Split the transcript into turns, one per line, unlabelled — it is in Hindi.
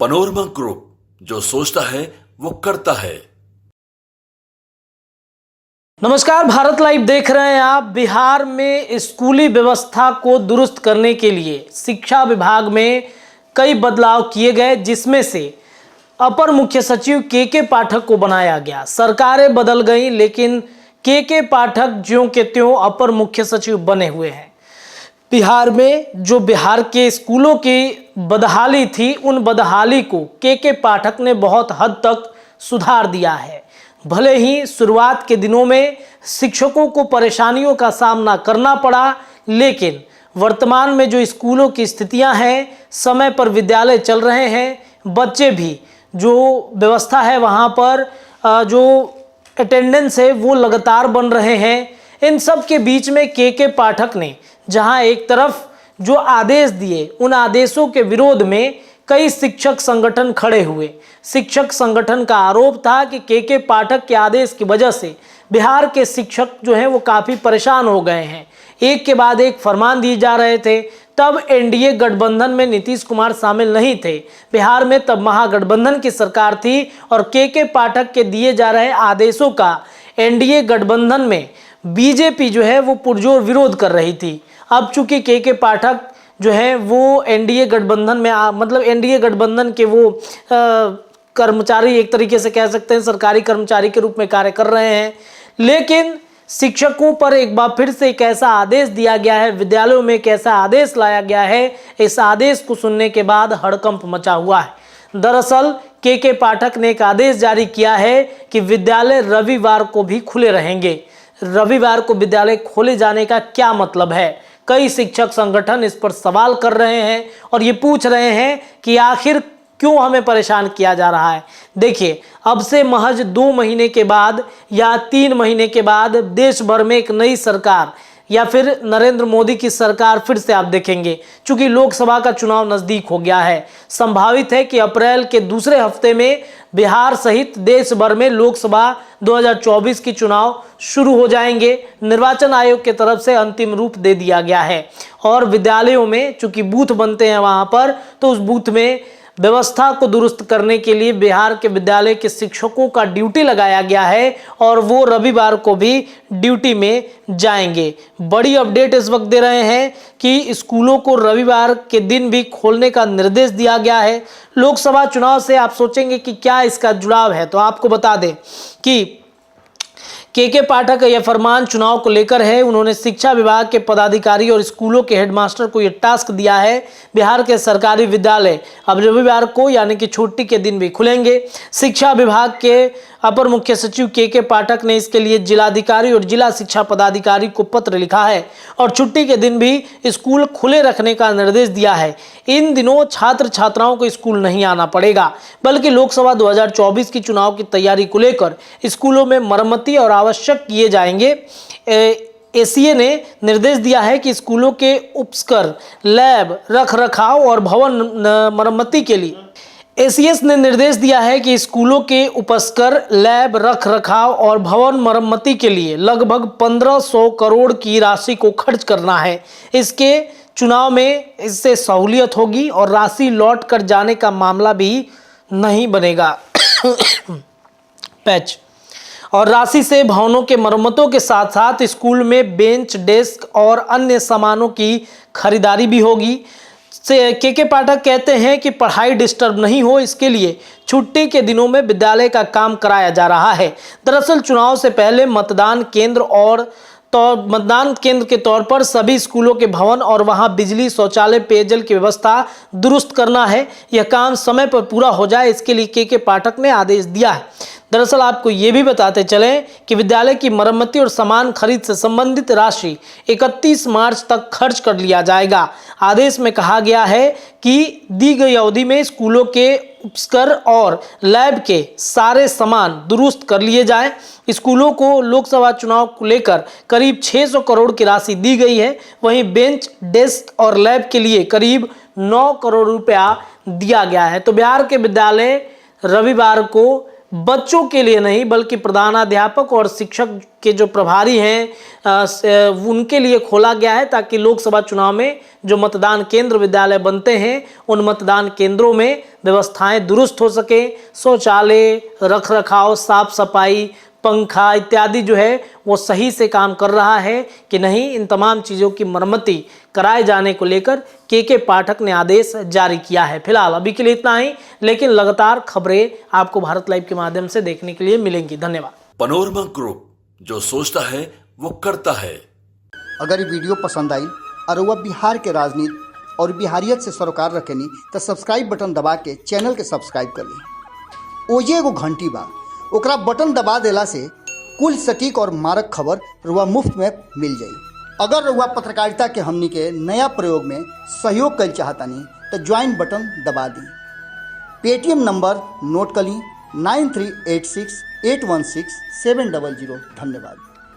पनोरमा ग्रुप, जो सोचता है वो करता है।
नमस्कार, भारत लाइव देख रहे हैं आप। बिहार में स्कूली व्यवस्था को दुरुस्त करने के लिए शिक्षा विभाग में कई बदलाव किए गए, जिसमें से अपर मुख्य सचिव के पाठक को बनाया गया। सरकारें बदल गई, लेकिन के पाठक ज्यों के त्यों अपर मुख्य सचिव बने हुए हैं। बिहार में जो बिहार के स्कूलों की बदहाली थी, उन बदहाली को के पाठक ने बहुत हद तक सुधार दिया है। भले ही शुरुआत के दिनों में शिक्षकों को परेशानियों का सामना करना पड़ा, लेकिन वर्तमान में जो स्कूलों की स्थितियां हैं, समय पर विद्यालय चल रहे हैं, बच्चे भी जो व्यवस्था है वहाँ पर जो अटेंडेंस है वो लगातार बन रहे हैं। इन सब के बीच में के पाठक ने जहां एक तरफ जो आदेश दिए, उन आदेशों के विरोध में कई शिक्षक संगठन खड़े हुए। शिक्षक संगठन का आरोप था कि के पाठक के आदेश की वजह से बिहार के शिक्षक जो हैं वो काफ़ी परेशान हो गए हैं। एक के बाद एक फरमान दिए जा रहे थे। तब एनडीए गठबंधन में नीतीश कुमार शामिल नहीं थे। बिहार में तब महागठबंधन की सरकार थी और के पाठक के दिए जा रहे आदेशों का एनडीए गठबंधन में बीजेपी जो है वो पुरजोर विरोध कर रही थी। अब चूंकि के पाठक जो है वो एनडीए गठबंधन में मतलब एनडीए गठबंधन के वो कर्मचारी, एक तरीके से कह सकते हैं सरकारी कर्मचारी के रूप में कार्य कर रहे हैं, लेकिन शिक्षकों पर एक बार फिर से एक ऐसा आदेश दिया गया है, विद्यालयों में एक ऐसा आदेश लाया गया है। इस आदेश को सुनने के बाद हड़कंप मचा हुआ है। दरअसल के पाठक ने एक आदेश जारी किया है कि विद्यालय रविवार को भी खुले रहेंगे। रविवार को विद्यालय खोले जाने का क्या मतलब है? कई शिक्षक संगठन इस पर सवाल कर रहे हैं और ये पूछ रहे हैं कि आखिर क्यों हमें परेशान किया जा रहा है। देखिए, अब से महज 2 महीने के बाद या 3 महीने के बाद देश भर में एक नई सरकार या फिर नरेंद्र मोदी की सरकार फिर से आप देखेंगे। चूंकि लोकसभा का चुनाव नज़दीक हो गया है, संभावित है कि अप्रैल के दूसरे हफ्ते में बिहार सहित देश भर में लोकसभा 2024 की चुनाव शुरू हो जाएंगे। निर्वाचन आयोग के तरफ से अंतिम रूप दे दिया गया है और विद्यालयों में चूंकि बूथ बनते हैं वहाँ पर, तो उस बूथ में व्यवस्था को दुरुस्त करने के लिए बिहार के विद्यालय के शिक्षकों का ड्यूटी लगाया गया है और वो रविवार को भी ड्यूटी में जाएंगे। बड़ी अपडेट इस वक्त दे रहे हैं कि स्कूलों को रविवार के दिन भी खोलने का निर्देश दिया गया है। लोकसभा चुनाव से आप सोचेंगे कि क्या इसका जुड़ाव है, तो आपको बता दें कि के पाठक का यह फरमान चुनाव को लेकर है। उन्होंने शिक्षा विभाग के पदाधिकारी और स्कूलों के हेडमास्टर को यह टास्क दिया है। बिहार के सरकारी विद्यालय अब रविवार को यानी कि छुट्टी के दिन भी खुलेंगे। शिक्षा विभाग के अपर मुख्य सचिव के पाठक ने इसके लिए जिलाधिकारी और जिला शिक्षा पदाधिकारी को पत्र लिखा है और छुट्टी के दिन भी स्कूल खुले रखने का निर्देश दिया है। इन दिनों छात्र छात्राओं को स्कूल नहीं आना पड़ेगा, बल्कि लोकसभा 2024 की चुनाव की तैयारी को लेकर स्कूलों में मरम्मती और आवश्यक किए जाएंगे। एसीए ने निर्देश दिया है कि स्कूलों के उपस्कर, लैब, रख रखाव और भवन मरम्मती के लिए एसीएस ने निर्देश दिया है कि स्कूलों के उपस्कर, लैब, रख रखाव और भवन मरम्मती के लिए लगभग 1500 करोड़ की राशि को खर्च करना है। इसके चुनाव में इससे सहूलियत होगी और राशि लौट कर जाने का मामला भी नहीं बनेगा। पैच और राशि से भवनों के मरम्मतों के साथ साथ स्कूल में बेंच, डेस्क और अन्य सामानों की खरीदारी भी होगी। के पाठक कहते हैं कि पढ़ाई डिस्टर्ब नहीं हो, इसके लिए छुट्टी के दिनों में विद्यालय का काम कराया जा रहा है। दरअसल चुनाव से पहले मतदान केंद्र के तौर पर सभी स्कूलों के भवन और वहां बिजली, शौचालय, पेयजल की व्यवस्था दुरुस्त करना है। यह काम समय पर पूरा हो जाए, इसके लिए के पाठक ने आदेश दिया है। दरअसल आपको ये भी बताते चलें कि विद्यालय की मरम्मती और सामान खरीद से संबंधित राशि 31 मार्च तक खर्च कर लिया जाएगा। आदेश में कहा गया है कि दी गई अवधि में स्कूलों के उपस्कर और लैब के सारे सामान दुरुस्त कर लिए जाएं। स्कूलों को लोकसभा चुनाव को लेकर करीब 600 करोड़ की राशि दी गई है। वहीं बेंच, डेस्क और लैब के लिए करीब 9 करोड़ रुपया दिया गया है। तो बिहार के विद्यालय रविवार को बच्चों के लिए नहीं बल्कि प्रधानाध्यापक और शिक्षक के जो प्रभारी हैं उनके लिए खोला गया है, ताकि लोकसभा चुनाव में जो मतदान केंद्र विद्यालय बनते हैं उन मतदान केंद्रों में व्यवस्थाएं दुरुस्त हो सके। शौचालय, रख रखाव, साफ सफाई, पंखा इत्यादि जो है वो सही से काम कर रहा है कि नहीं, इन तमाम चीज़ों की मरम्मती कराए जाने को लेकर के पाठक ने आदेश जारी किया है। फिलहाल अभी के लिए इतना ही, लेकिन लगातार खबरें आपको भारत लाइव के माध्यम से देखने के लिए मिलेंगी। धन्यवाद।
पनोरमा ग्रुप, जो सोचता है वो करता है।
अगर ये वीडियो पसंद आई और वह बिहार के राजनीति और बिहारियत से सरोकार रखेनी तो सब्सक्राइब बटन दबा के चैनल के सब्सक्राइब कर ली। ओजे एगो घंटी बा, ओकरा बटन दबा देला से कुल सटीक और मारक खबर रुआ मुफ्त में मिल जाई। अगर रुआ पत्रकारिता के हमनी के नया प्रयोग में सहयोग कर चाहतानी तो ज्वाइन बटन दबा दी। पेटीएम नंबर नोट कर ली 9386816700। धन्यवाद।